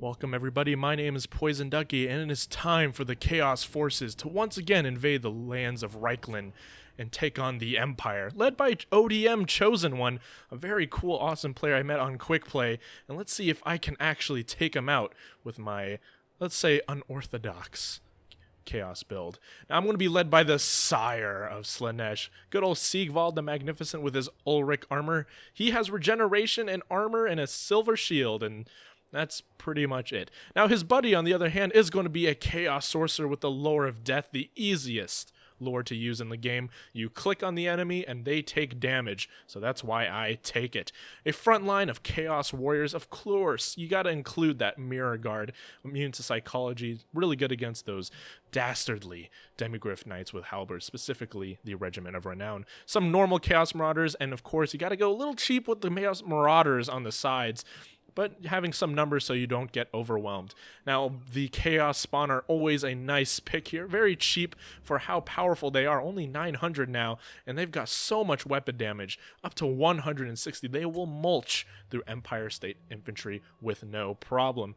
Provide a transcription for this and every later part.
Welcome everybody, my name is Poison Ducky, and it is time for the Chaos Forces to once again invade the lands of Reikland and take on the Empire, led by ODM Chosen One, a very cool, awesome player I met on Quick Play, and let's see if I can actually take him out with my, let's say, unorthodox Chaos build. Now I'm going to be led by the sire of Slaanesh, good old Sigvald the Magnificent with his Ulrich armor. He has regeneration and armor and a silver shield, and that's pretty much it. Now his buddy, on the other hand, is going to be a Chaos Sorcerer with the Lore of Death, the easiest lore to use in the game. You click on the enemy and they take damage, so that's why I take it. A front line of Chaos Warriors, of course. You gotta include that Mirror Guard, immune to psychology, really good against those dastardly Demigryph Knights with halberds, specifically the Regiment of Renown. Some normal Chaos Marauders, and of course you gotta go a little cheap with the Chaos Marauders on the sides, but having some numbers so you don't get overwhelmed. Now, the Chaos Spawn are always a nice pick here. Very cheap for how powerful they are. Only 900 now, and they've got so much weapon damage. Up to 160. They will mulch through Empire State Infantry with no problem.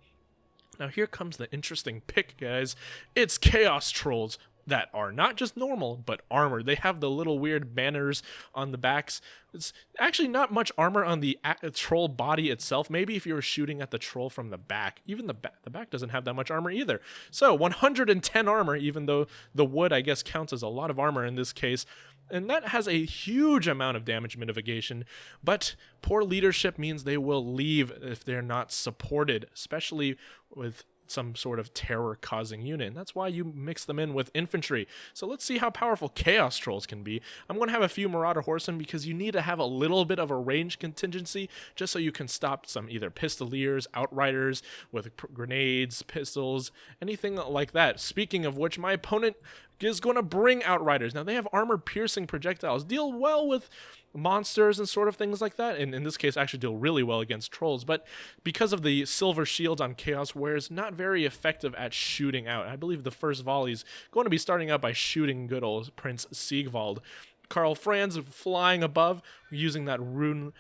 Now, here comes the interesting pick, guys. It's Chaos Trolls that are not just normal, but armored. They have the little weird banners on the backs. It's actually not much armor on the troll body itself. Maybe if you were shooting at the troll from the back. Even the back doesn't have that much armor either. So 110 armor, even though the wood, I guess, counts as a lot of armor in this case. And that has a huge amount of damage mitigation, but poor leadership means they will leave if they're not supported, especially with some sort of terror-causing unit, and that's why you mix them in with infantry. So let's see how powerful Chaos Trolls can be. I'm going to have a few Marauder Horsemen because you need to have a little bit of a range contingency just so you can stop some either Pistoliers, Outriders with grenades, pistols, anything like that. Speaking of which, my opponent is going to bring Outriders. Now, they have armor-piercing projectiles, deal well with monsters and sort of things like that, and in this case actually deal really well against trolls, but because of the silver shields on Chaos Warriors, not very effective at shooting out. I believe the first volley is going to be starting out by shooting good old Prince Sigvald. Karl Franz flying above, using that Reikland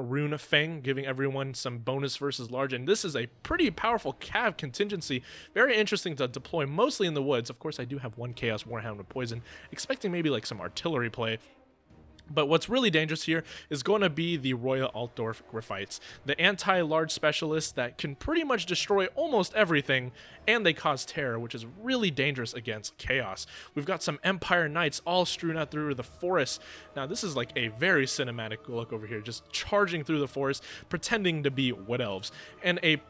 Rune Fang, giving everyone some bonus versus large, and this is a pretty powerful cav contingency. Very interesting to deploy, mostly in the woods. Of course, I do have one Chaos Warhound with poison, expecting maybe like some artillery play. But what's really dangerous here is going to be the Royal Altdorf Griphites, the anti-large specialists that can pretty much destroy almost everything, and they cause terror, which is really dangerous against chaos. We've got some Empire Knights all strewn out through the forest. Now, this is like a very cinematic look over here, just charging through the forest, pretending to be Wood Elves, and a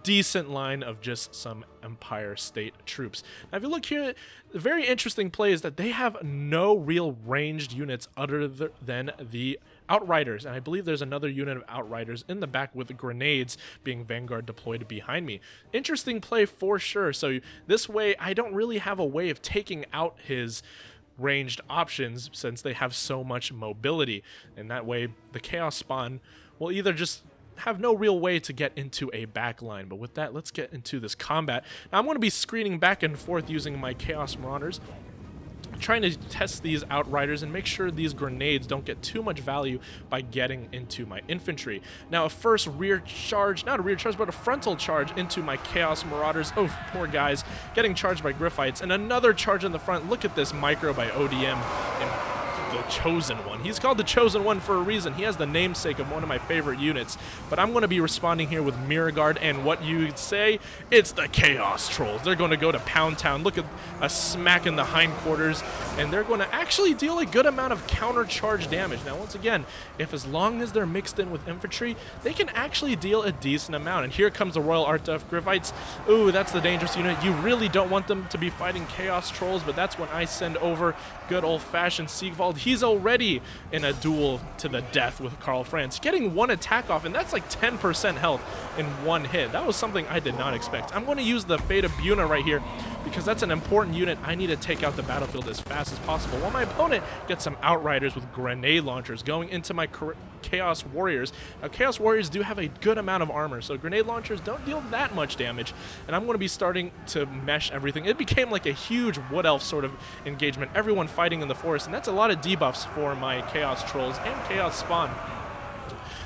decent line of just some Empire State troops. Now, if you look here, the very interesting play is that they have no real ranged units other than the Outriders, and I believe there's another unit of Outriders in the back with the grenades being Vanguard deployed behind me. Interesting play for sure. So this way, I don't really have a way of taking out his ranged options since they have so much mobility, and that way the Chaos Spawn will either just have no real way to get into a back line. But with that, let's get into this combat. Now, I'm going to be screening back and forth using my Chaos Marauders, trying to test these Outriders and make sure these grenades don't get too much value by getting into my infantry. Now, a first rear charge, not a rear charge, but a frontal charge into my Chaos Marauders. Oh, poor guys, getting charged by Griphites, and another charge in the front. Look at this micro by ODM and the Chosen One. He's called the Chosen One for a reason. He has the namesake of one of my favorite units. But I'm going to be responding here with Mirror Guard, and what you'd say, it's the Chaos Trolls. They're going to go to Pound Town. Look at a smack in the hindquarters, and they're going to actually deal a good amount of counter charge damage. Now, once again, if as long as they're mixed in with infantry, they can actually deal a decent amount. And here comes the Royal Altdorf Griphites. Ooh, that's the dangerous unit. You really don't want them to be fighting Chaos Trolls, but that's when I send over good old-fashioned Sigvald. He's already in a duel to the death with Karl Franz, getting one attack off, and that's like 10% health in one hit. That was something I did not expect. I'm going to use the Fate of Buna right here because that's an important unit. I need to take out the battlefield as fast as possible, while my opponent gets some Outriders with grenade launchers going into my Chaos Warriors. Now, Chaos Warriors do have a good amount of armor, so grenade launchers don't deal that much damage, and I'm going to be starting to mesh everything. It became like a huge Wood Elf sort of engagement, everyone fighting in the forest, and that's a lot of debuffs for my Chaos Trolls and Chaos Spawn.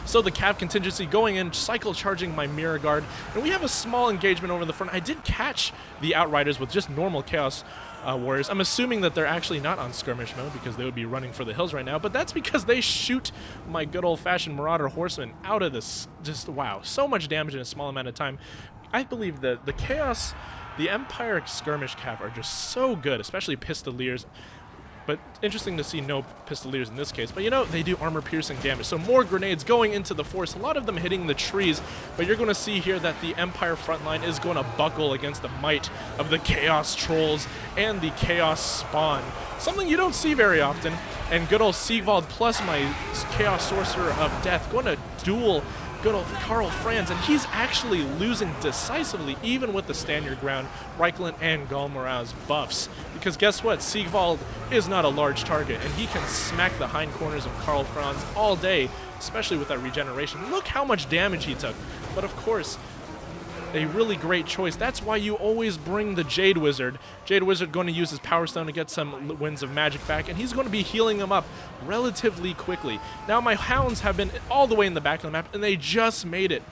So the Cav contingency going in, cycle charging my Mirror Guard, and we have a small engagement over the front. I did catch the Outriders with just normal Chaos Warriors. I'm assuming that they're actually not on skirmish mode because they would be running for the hills right now, but that's because they shoot my good old-fashioned Marauder Horsemen out of this. Just, wow, so much damage in a small amount of time. I believe that the Chaos, the Empire skirmish Cav are just so good, especially Pistoliers. But interesting to see no Pistoliers in this case. But you know, they do armor-piercing damage. So more grenades going into the force, a lot of them hitting the trees. But you're going to see here that the Empire front line is going to buckle against the might of the Chaos Trolls and the Chaos Spawn. Something you don't see very often. And good old Sigvald plus my Chaos Sorcerer of Death going to duel good old Karl Franz, and he's actually losing decisively even with the stand your ground Reikland and Galmoraz buffs. Because guess what? Sigvald is not a large target, and he can smack the hind corners of Karl Franz all day, especially with that regeneration. Look how much damage he took. But of course, a really great choice. That's why you always bring the Jade Wizard. Jade Wizard going to use his Power Stone to get some Winds of Magic back, and he's going to be healing them up relatively quickly. Now my Hounds have been all the way in the back of the map, and they just made it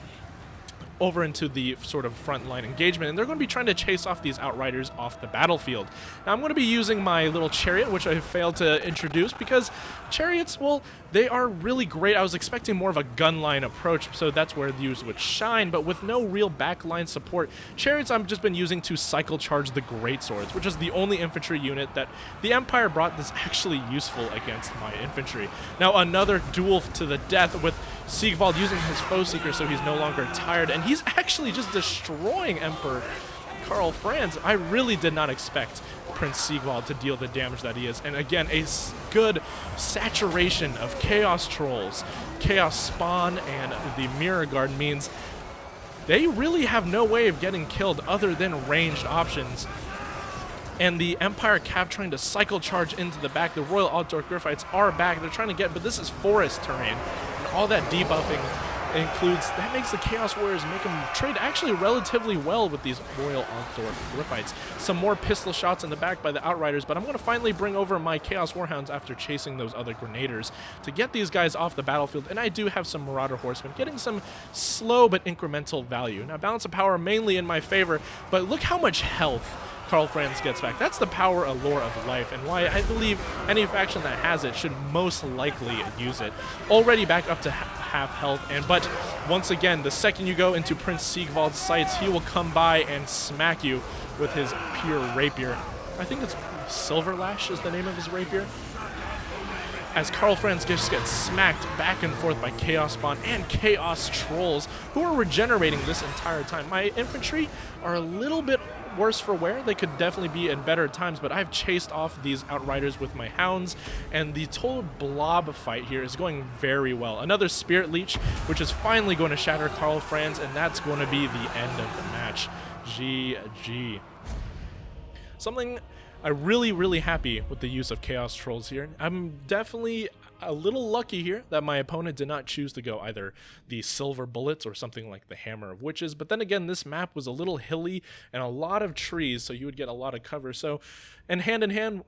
over into the sort of frontline engagement, and they're going to be trying to chase off these Outriders off the battlefield. Now I'm going to be using my little chariot, which I failed to introduce, because chariots, well, they are really great. I was expecting more of a gunline approach, so that's where these would shine, but with no real backline support, chariots I've just been using to cycle charge the Greatswords, which is the only infantry unit that the Empire brought that's actually useful against my infantry. Now another duel to the death with Sigvald using his Foe Seeker so he's no longer tired, and he's actually just destroying Emperor Karl Franz. I really did not expect Prince Sigvald to deal the damage that he is, and again, a good saturation of Chaos Trolls, Chaos Spawn, and the Mirror Guard means they really have no way of getting killed other than ranged options. And the Empire Cav trying to cycle charge into the back. The Royal Outdoor Griffites are back. They're trying to get, but this is forest terrain. And all that debuffing includes, that makes the Chaos Warriors make them trade actually relatively well with these Royal Outdoor Griffites. Some more pistol shots in the back by the Outriders, but I'm going to finally bring over my Chaos Warhounds after chasing those other Grenadiers to get these guys off the battlefield. And I do have some Marauder Horsemen getting some slow but incremental value. Now, balance of power mainly in my favor, but look how much health Karl Franz gets back. That's the power allure of life, and why I believe any faction that has it should most likely use it. Already back up to half health, but once again, the second you go into Prince Sigvald's sights, he will come by and smack you with his pure rapier. I think it's Silverlash is the name of his rapier. As Karl Franz just gets smacked back and forth by Chaos Spawn and Chaos Trolls, who are regenerating this entire time. My infantry are a little bit worse for wear. They could definitely be in better times, but I've chased off these Outriders with my Hounds, and the total blob fight here is going very well. Another Spirit Leech, which is finally going to shatter Karl Franz, and that's going to be the end of the match. GG. Something I'm really happy with the use of Chaos Trolls here. I'm definitely a little lucky here that my opponent did not choose to go either the Silver Bullets or something like the Hammer of Witches, but then again, this map was a little hilly and a lot of trees, so you would get a lot of cover. So, and hand in hand,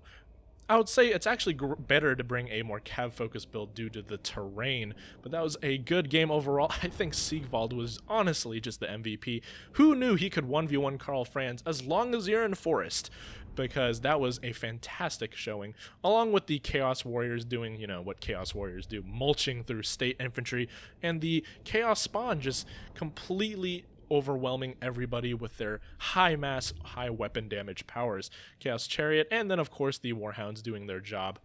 I would say it's actually better to bring a more cav-focused build due to the terrain, but that was a good game overall. I think Sigvald was honestly just the MVP. Who knew he could 1v1 Karl Franz as long as you're in forest? Because that was a fantastic showing, along with the Chaos Warriors doing, you know, what Chaos Warriors do, mulching through state infantry, and the Chaos Spawn just completely overwhelming everybody with their high mass, high weapon damage powers. Chaos Chariot, and then of course the Warhounds doing their job.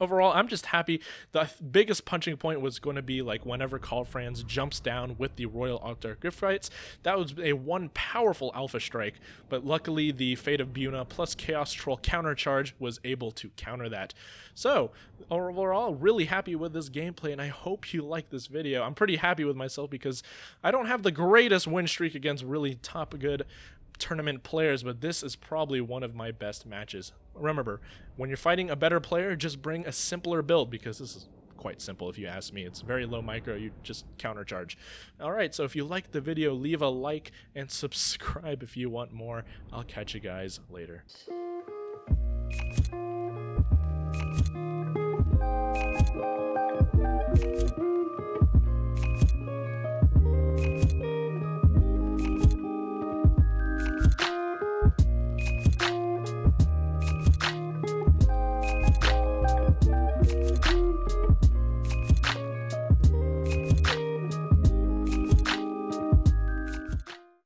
Overall, I'm just happy. The biggest punching point was going to be like whenever Karl Franz jumps down with the Royal Outdoor Griffites. That was a one powerful alpha strike, but luckily the Fate of Buna plus Chaos Troll countercharge was able to counter that. So overall, really happy with this gameplay, and I hope you like this video. I'm pretty happy with myself because I don't have the greatest win streak against really top good tournament players, but this is probably one of my best matches. Remember, when you're fighting a better player, just bring a simpler build, because this is quite simple if you ask me. It's very low micro, you just countercharge. Alright, so if you liked the video, leave a like and subscribe if you want more. I'll catch you guys later.